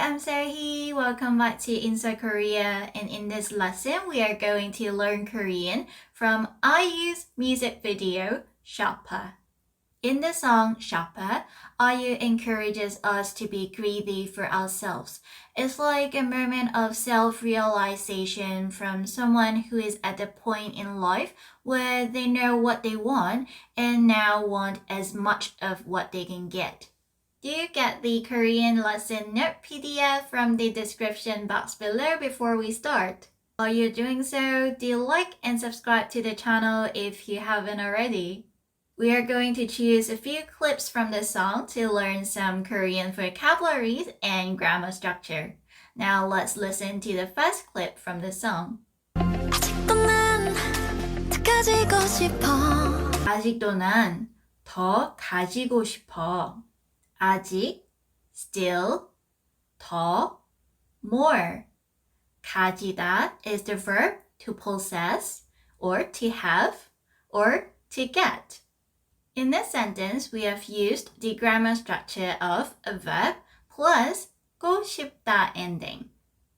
I'm Sohee. Welcome back to Inssa Korea, and in this lesson we are going to learn Korean from IU's music video Shopper. In the song Shopper, IU encourages us to be greedy for ourselves. It's like a moment of self-realization from someone who is at the point in life where they know what they want and now want as much of what they can get. Do you get the Korean lesson note PDF from the description box below before we start? While you're doing so, do like and subscribe to the channel if you haven't already. We are going to choose a few clips from the song to learn some Korean vocabularies and grammar structure. Now let's listen to the first clip from the song. 아직도 난 더 가지고 싶어. 아직, still, 더, more. 가지다 is the verb to possess, or to have, or to get. In this sentence, we have used the grammar structure of a verb plus 고 싶다 ending.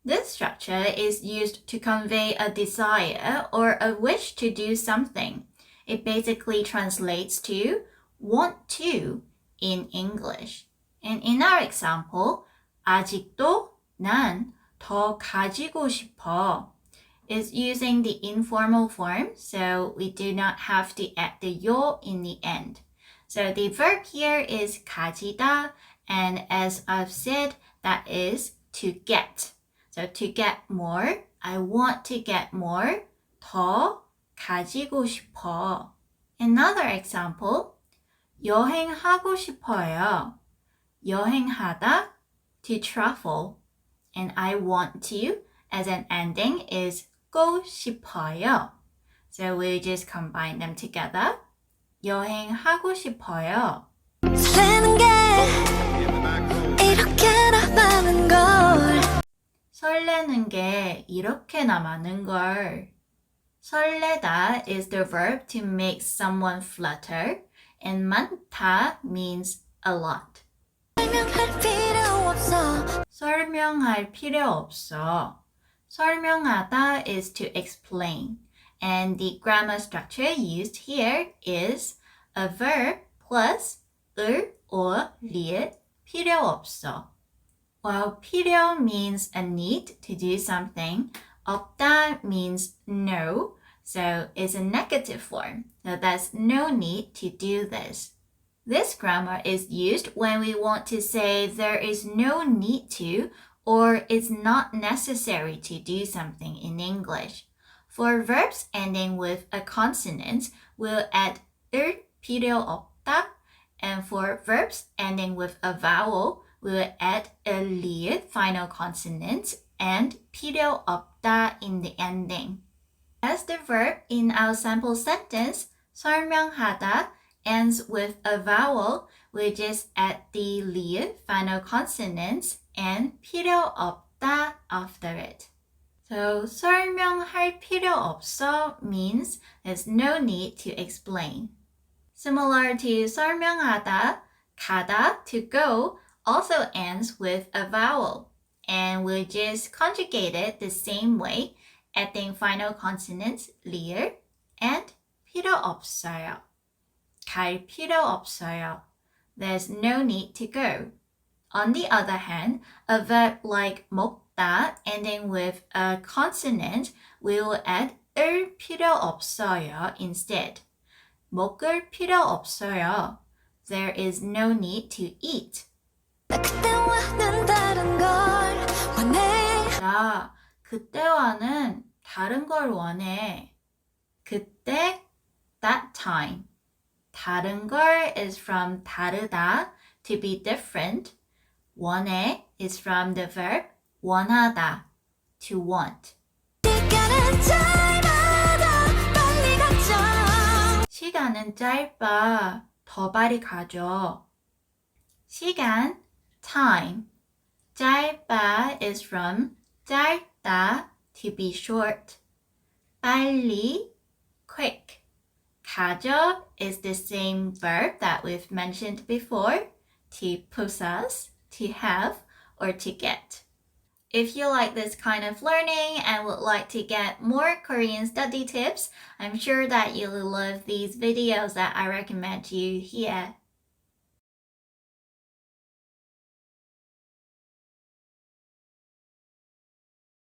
This structure is used to convey a desire or a wish to do something. It basically translates to want to in English. And in our example, 아직도 난 더 가지고 싶어 is using the informal form, so we do not have to add the 요 in the end. So the verb here is 가지다, and as I've said, that is to get. So to get more, I want to get more, 더 가지고 싶어. Another example, 여행하고 싶어요. 여행하다, to travel. And I want to, as an ending, is 고 싶어요. So we just combine them together. 여행하고 싶어요. 설레는 게 이렇게나 많은 걸. 설레는 게 이렇게나 많은 걸. 설레다 is the verb to make someone flutter, and 많다 means a lot. 설명할 필요 없어. 설명하다 is to explain, and the grammar structure used here is a verb plus 을 or 리을 필요 없어. While 필요 means a need to do something, 없다 means no, so it's a negative form. So there's no need to do this. This grammar is used when we want to say there is no need to or it's not necessary to do something in English. For verbs ending with a consonant, we'll add 을 필요 없다, and for verbs ending with a vowel, we'll add a 리을 final consonant and 필요 없다 in the ending. As the verb in our sample sentence, 설명하다 ends with a vowel, we just add the 리을 final consonants and 필요 없다 after it. So 설명할 필요 없어 means there's no need to explain. Similar to 설명하다, 가다 to go also ends with a vowel, and we'll just conjugate it the same way, adding final consonants 리을 and 필요 없어요. 갈 필요 없어요. There's no need to go. On the other hand, a verb like 먹다 ending with a consonant will add 을 필요 없어요 instead. 먹을 필요 없어요. There is no need to eat. 나 그때와는 다른 걸 원해. 그때, that time. 다른 걸 is from 다르다, to be different. 원해 is from the verb 원하다, to want. 시간은 짧아, 더 빨리 가죠. 시간, time. 짧아 is from 짧다, to be short. 빨리, quick. 가져 is the same verb that we've mentioned before, to possess, to have, or to get. If you like this kind of learning and would like to get more Korean study tips, I'm sure that you'll love these videos that I recommend to you here.